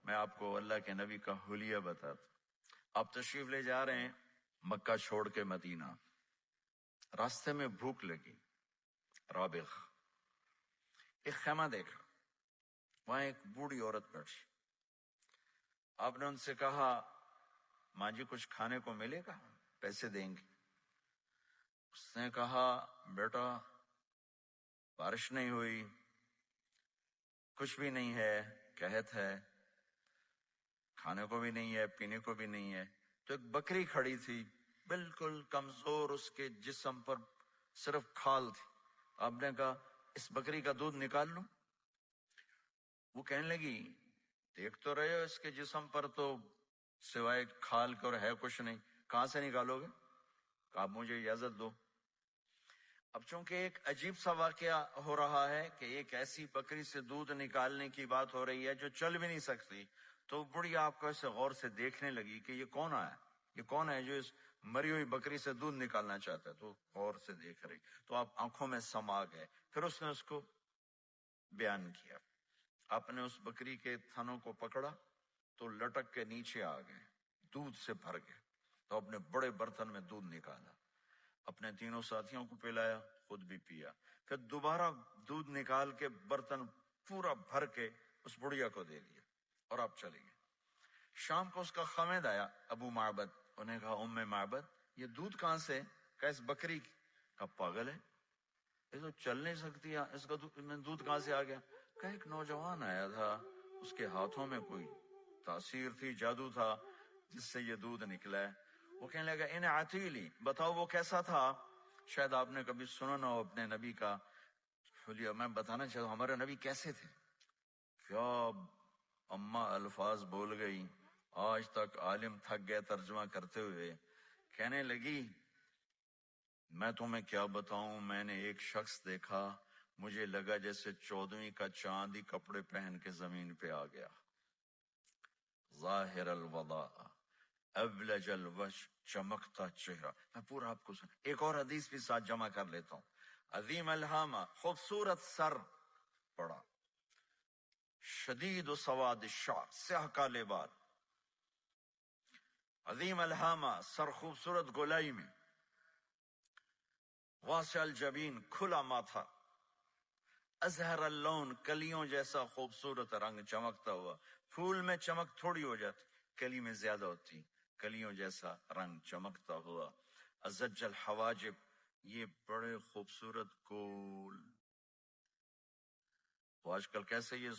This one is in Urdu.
میں آپ کو اللہ کے نبی کا حلیہ بتاتا ہوں۔ آپ تشریف لے جا رہے ہیں مکہ چھوڑ کے مدینہ، راستے میں بھوک لگی، رابغ ایک خیمہ دیکھا، وہاں ایک بوڑھی عورت بیٹھی۔ آپ نے ان سے کہا ماں جی کچھ کھانے کو ملے گا، پیسے دیں گے؟ اس نے کہا بیٹا بارش نہیں ہوئی، کچھ بھی نہیں ہے، قحط ہے، کھانے کو بھی نہیں ہے، پینے کو بھی نہیں ہے۔ تو ایک بکری کھڑی تھی، بالکل کمزور، اس کے جسم پر صرف کھال تھی۔ آپ نے کہا اس بکری کا دودھ نکال لوں؟ وہ کہنے لگی دیکھ تو رہے ہو اس کے جسم پر تو سوائے کھال کے اور ہے کچھ نہیں، کہاں سے نکالو گے؟ کہ آپ مجھے اجازت دو۔ اب چونکہ ایک عجیب سا واقعہ ہو رہا ہے کہ ایک ایسی بکری سے دودھ نکالنے کی بات ہو رہی ہے جو چل بھی نہیں سکتی، تو بڑھی آپ کو ایسے غور سے دیکھنے لگی کہ یہ کون ہے، یہ کون ہے جو اس مری ہوئی بکری سے دودھ نکالنا چاہتا ہے؟ تو غور سے دیکھ رہی، تو آپ آنکھوں میں سما گئے۔ پھر اس نے اس کو بیان کیا، آپ نے اس بکری کے تھنوں کو پکڑا تو لٹک کے نیچے آ گئے، دودھ سے بھر گئے۔ تو اپنے بڑے برتن میں دودھ نکالا، اپنے تینوں ساتھیوں کو پلایا، خود بھی پیا، پھر دوبارہ دودھ نکال کے برتن پورا بھر کے اس بڑھیا کو دے دیا اور آپ چلے گئے۔ شام کو اس کا خامد آیا ابو معبد، انہیں کہا ام معبد یہ دودھ کہاں سے؟ کہا اس بکری کی۔ کہا پاگل ہے، یہ تو چل نہیں سکتی، اس کا دودھ کہاں سے آ گیا؟ کہا ایک نوجوان آیا تھا، اس کے ہاتھوں میں کوئی تاثیر تھی، جادو تھا، جس سے یہ دودھ نکلا ہے۔ وہ کہنے لگا ان عتیلی، بتاؤ وہ کیسا تھا؟ شاید آپ نے کبھی سنا نہ ہو اپنے نبی کا حلیہ، میں بتانا چاہتا ہوں ہمارے نبی کیسے تھے۔ کیا اماں الفاظ بول گئی، آج تک عالم تھک گئے ترجمہ کرتے ہوئے۔ کہنے لگی میں تمہیں کیا بتاؤں، میں نے ایک شخص دیکھا، مجھے لگا جیسے 14ویں کا چاند ہی کپڑے پہن کے زمین پہ آ گیا، ظاہر الوضاء ابلج الوجه، چمکتا چہرہ۔ میں پورا آپ کو ایک اور حدیث بھی ساتھ جمع کر لیتا ہوں۔ عظیم الہامہ، خوبصورت سر پڑا، شدید و سواد الشعر، سیاہ کالے بال، عظیم الہامہ، سر خوبصورت گولائی میں، واسع الجبین، کھلا ماتھا، ازہر اللون، کلیوں جیسا خوبصورت رنگ، چمکتا ہوا۔ پھول میں چمک تھوڑی ہو جاتی، کلی میں زیادہ ہوتی، کلیوں جیسا رنگ چمکتا ہوا۔ ازج الحواجب، یہ بڑے خوبصورت گول۔ تو آج کل کیسے یہ